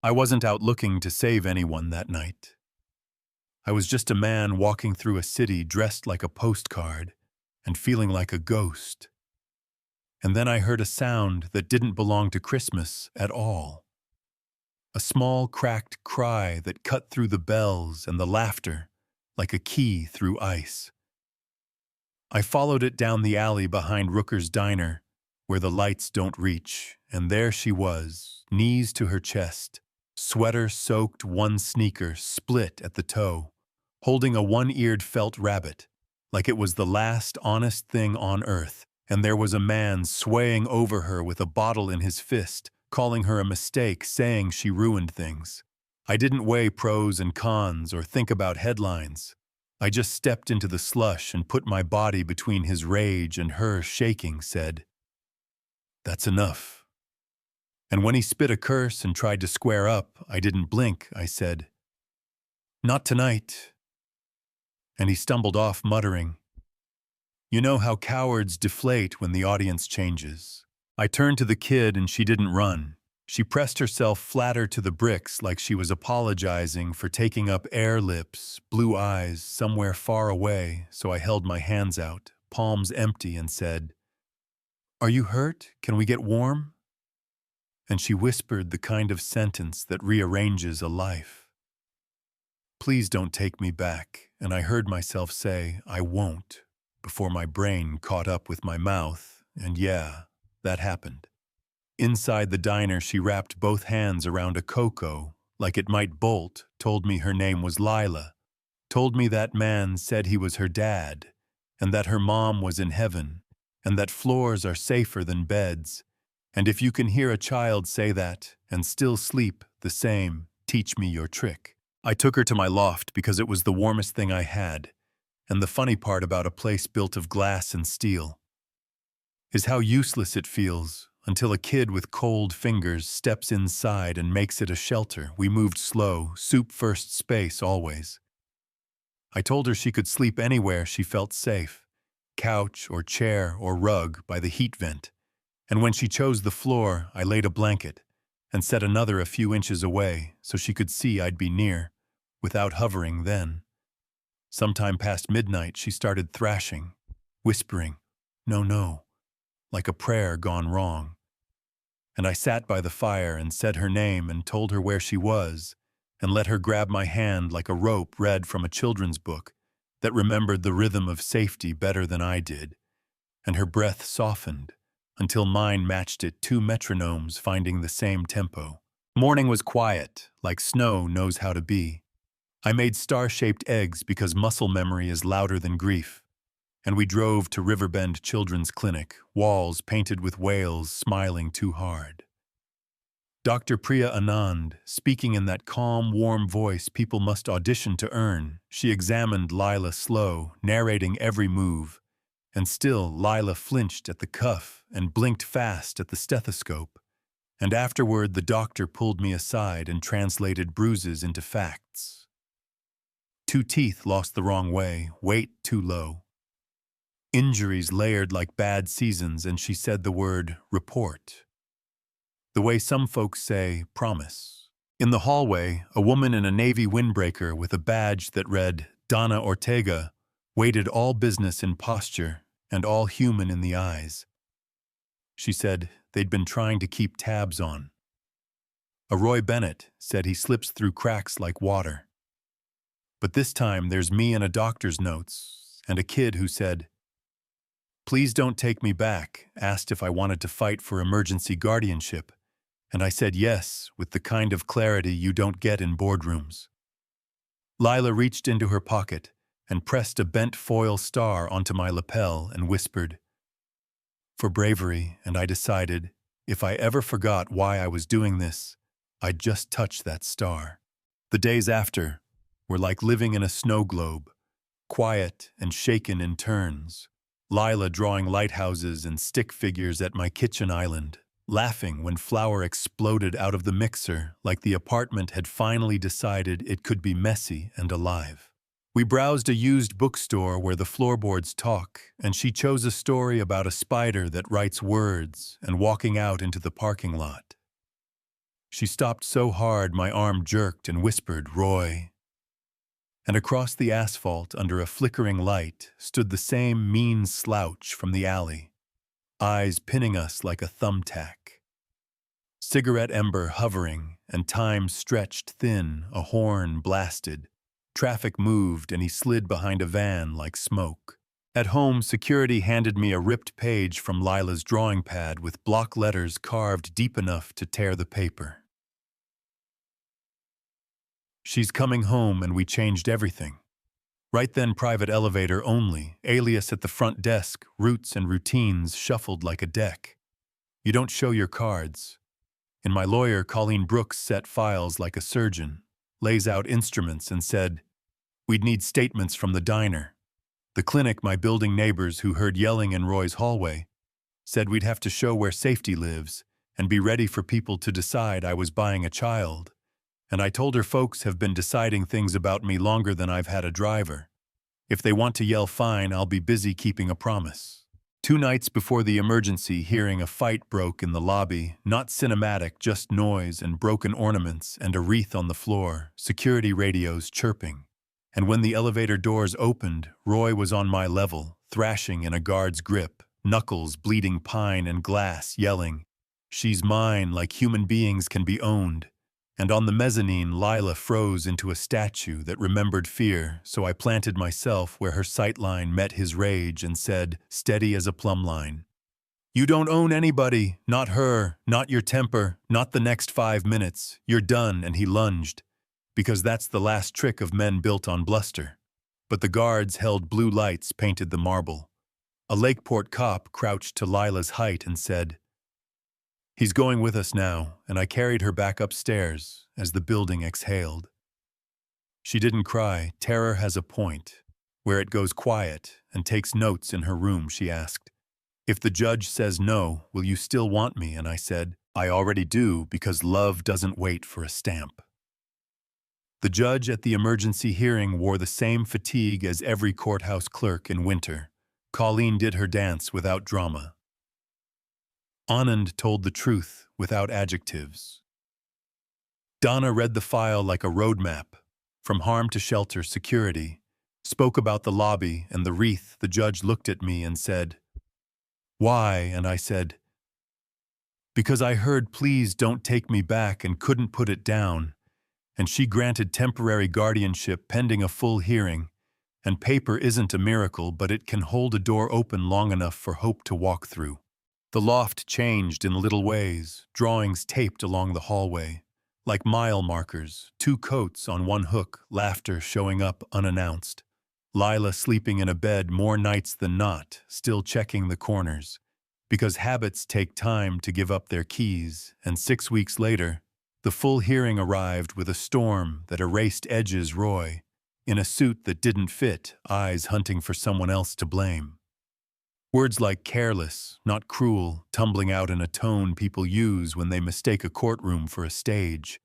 I wasn't out looking to save anyone that night. I was just a man walking through a city dressed like a postcard and feeling like a ghost. And then I heard a sound that didn't belong to Christmas at all. A small, cracked cry that cut through the bells and the laughter like a key through ice. I followed it down the alley behind Rooker's Diner, where the lights don't reach, and there she was, knees to her chest, sweater-soaked one sneaker split at the toe, holding a one-eared felt rabbit, like it was the last honest thing on earth, and there was a man swaying over her with a bottle in his fist, calling her a mistake, saying she ruined things. I didn't weigh pros and cons or think about headlines. I just stepped into the slush and put my body between his rage and her, shaking, said, "That's enough." And when he spit a curse and tried to square up, I didn't blink. I said, "Not tonight." And he stumbled off, muttering, "You know how cowards deflate when the audience changes." I turned to the kid and she didn't run. She pressed herself flatter to the bricks like she was apologizing for taking up air lips, blue eyes, somewhere far away, so I held my hands out, palms empty, and said, "Are you hurt? Can we get warm?" And she whispered the kind of sentence that rearranges a life. "Please don't take me back," and I heard myself say, "I won't," before my brain caught up with my mouth, and yeah, that happened. Inside the diner, she wrapped both hands around a cocoa, like it might bolt, told me her name was Lila, told me that man said he was her dad, and that her mom was in heaven, and that floors are safer than beds, and if you can hear a child say that and still sleep the same, teach me your trick. I took her to my loft because it was the warmest thing I had, and the funny part about a place built of glass and steel is how useless it feels until a kid with cold fingers steps inside and makes it a shelter. We moved slow, soup-first space always. I told her she could sleep anywhere she felt safe, couch or chair or rug by the heat vent, and when she chose the floor, I laid a blanket and set another a few inches away so she could see I'd be near, without hovering then. Sometime past midnight, she started thrashing, whispering, "No, no," like a prayer gone wrong. And I sat by the fire and said her name and told her where she was, and let her grab my hand like a rope read from a children's book that remembered the rhythm of safety better than I did, and her breath softened until mine matched it, two metronomes finding the same tempo. Morning was quiet, like snow knows how to be. I made star-shaped eggs because muscle memory is louder than grief, and we drove to Riverbend Children's Clinic, walls painted with whales smiling too hard. Dr. Priya Anand, speaking in that calm, warm voice people must audition to earn, she examined Lila slow, narrating every move, and still Lila flinched at the cuff and blinked fast at the stethoscope. And afterward the doctor pulled me aside and translated bruises into facts. 2 teeth lost the wrong way, weight too low. Injuries layered like bad seasons, and she said the word report. The way some folks say promise. In the hallway, a woman in a navy windbreaker with a badge that read Donna Ortega waited all business in posture and all human in the eyes. She said they'd been trying to keep tabs on. A Roy Bennett said he slips through cracks like water. But this time there's me and a doctor's notes, and a kid who said, "Please don't take me back," asked if I wanted to fight for emergency guardianship, and I said yes, with the kind of clarity you don't get in boardrooms. Lila reached into her pocket and pressed a bent foil star onto my lapel and whispered, "For bravery," and I decided, if I ever forgot why I was doing this, I'd just touch that star. The days after were like living in a snow globe, quiet and shaken in turns. Lila drawing lighthouses and stick figures at my kitchen island, laughing when flour exploded out of the mixer like the apartment had finally decided it could be messy and alive. We browsed a used bookstore where the floorboards talk, and she chose a story about a spider that writes words and walking out into the parking lot. She stopped so hard my arm jerked and whispered, "Roy." And across the asphalt, under a flickering light, stood the same mean slouch from the alley, eyes pinning us like a thumbtack. Cigarette ember hovering, and time stretched thin, a horn blasted. Traffic moved, and he slid behind a van like smoke. At home, security handed me a ripped page from Lila's drawing pad with block letters carved deep enough to tear the paper. "She's coming home, and we changed everything." Right then, private elevator only, alias at the front desk, roots and routines shuffled like a deck. You don't show your cards. In my lawyer, Colleen Brooks set files like a surgeon, lays out instruments and said, "We'd need statements from the diner." The clinic, my building neighbors who heard yelling in Roy's hallway, said we'd have to show where safety lives and be ready for people to decide I was buying a child. And I told her folks have been deciding things about me longer than I've had a driver. If they want to yell fine, I'll be busy keeping a promise. 2 nights before the emergency hearing, a fight broke in the lobby, not cinematic, just noise and broken ornaments and a wreath on the floor, security radios chirping. And when the elevator doors opened, Roy was on my level, thrashing in a guard's grip, knuckles bleeding pine and glass, yelling, "She's mine," like human beings can be owned. And on the mezzanine, Lila froze into a statue that remembered fear, so I planted myself where her sightline met his rage and said, steady as a plumb line, "You don't own anybody, not her, not your temper, not the next 5 minutes. You're done." And he lunged, because that's the last trick of men built on bluster. But the guards held blue lights painted the marble. A Lakeport cop crouched to Lila's height and said, "He's going with us now," and I carried her back upstairs as the building exhaled. She didn't cry. Terror has a point, where it goes quiet and takes notes in her room. She asked, "If the judge says no, will you still want me?" And I said, "I already do, because love doesn't wait for a stamp." The judge at the emergency hearing wore the same fatigue as every courthouse clerk in winter. Colleen did her dance without drama. Anand told the truth without adjectives. Donna read the file like a roadmap, from harm to shelter, security, spoke about the lobby and the wreath. The judge looked at me and said, "Why?" And I said, "Because I heard 'please don't take me back' and couldn't put it down." And she granted temporary guardianship pending a full hearing. And paper isn't a miracle, but it can hold a door open long enough for hope to walk through. The loft changed in little ways, drawings taped along the hallway, like mile markers, 2 coats on 1 hook, laughter showing up unannounced. Lila sleeping in a bed more nights than not, still checking the corners, because habits take time to give up their keys. And 6 weeks later, the full hearing arrived with a storm that erased edges. Roy, in a suit that didn't fit, eyes hunting for someone else to blame. Words like careless, not cruel, tumbling out in a tone people use when they mistake a courtroom for a stage.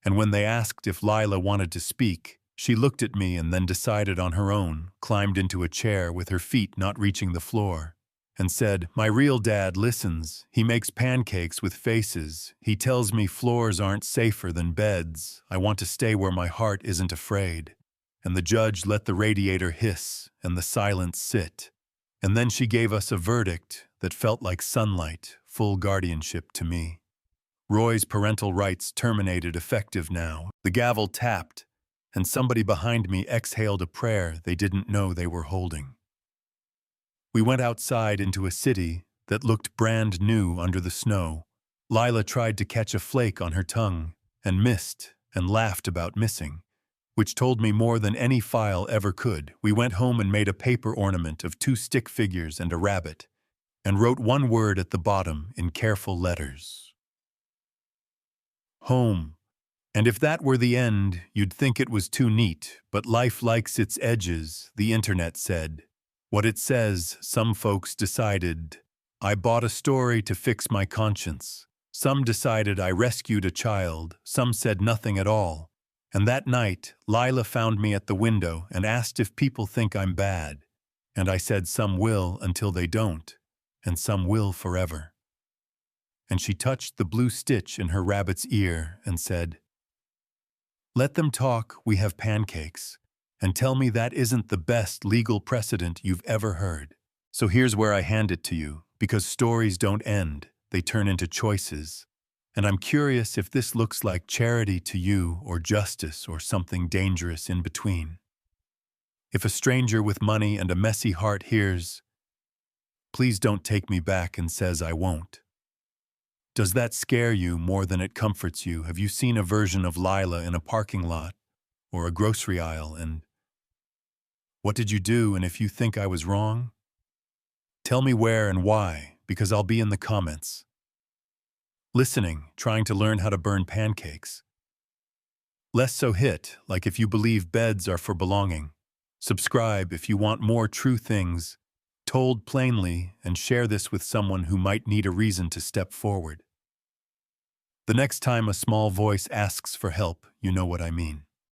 And when they asked if Lila wanted to speak, she looked at me and then decided on her own, climbed into a chair with her feet not reaching the floor, and said, "My real dad listens. He makes pancakes with faces. He tells me floors aren't safer than beds. I want to stay where my heart isn't afraid." And the judge let the radiator hiss and the silence sit. And then she gave us a verdict that felt like sunlight, full guardianship to me. Roy's parental rights terminated, effective now. The gavel tapped, and somebody behind me exhaled a prayer they didn't know they were holding. We went outside into a city that looked brand new under the snow. Lila tried to catch a flake on her tongue, and missed, and laughed about missing, which told me more than any file ever could. We went home and made a paper ornament of 2 stick figures and a rabbit, and wrote 1 word at the bottom in careful letters. Home. And if that were the end, you'd think it was too neat, but life likes its edges, the internet said. What it says, some folks decided. I bought a story to fix my conscience. Some decided I rescued a child, some said nothing at all. And that night, Lila found me at the window and asked if people think I'm bad. And I said some will until they don't, and some will forever. and she touched the blue stitch in her rabbit's ear and said, "Let them talk, we have pancakes, and tell me that isn't the best legal precedent you've ever heard." So here's where I hand it to you, because stories don't end, they turn into choices. And I'm curious if this looks like charity to you or justice or something dangerous in between. If a stranger with money and a messy heart hears, "Please don't take me back," and says, "I won't," does that scare you more than it comforts you? Have you seen a version of Lila in a parking lot or a grocery aisle and, "What did you do, and if you think I was wrong? Tell me where and why, because I'll be in the comments." Listening, trying to learn how to burn pancakes. Less so hit, like if you believe beds are for belonging. Subscribe if you want more true things told plainly, and share this with someone who might need a reason to step forward. The next time a small voice asks for help, you know what I mean.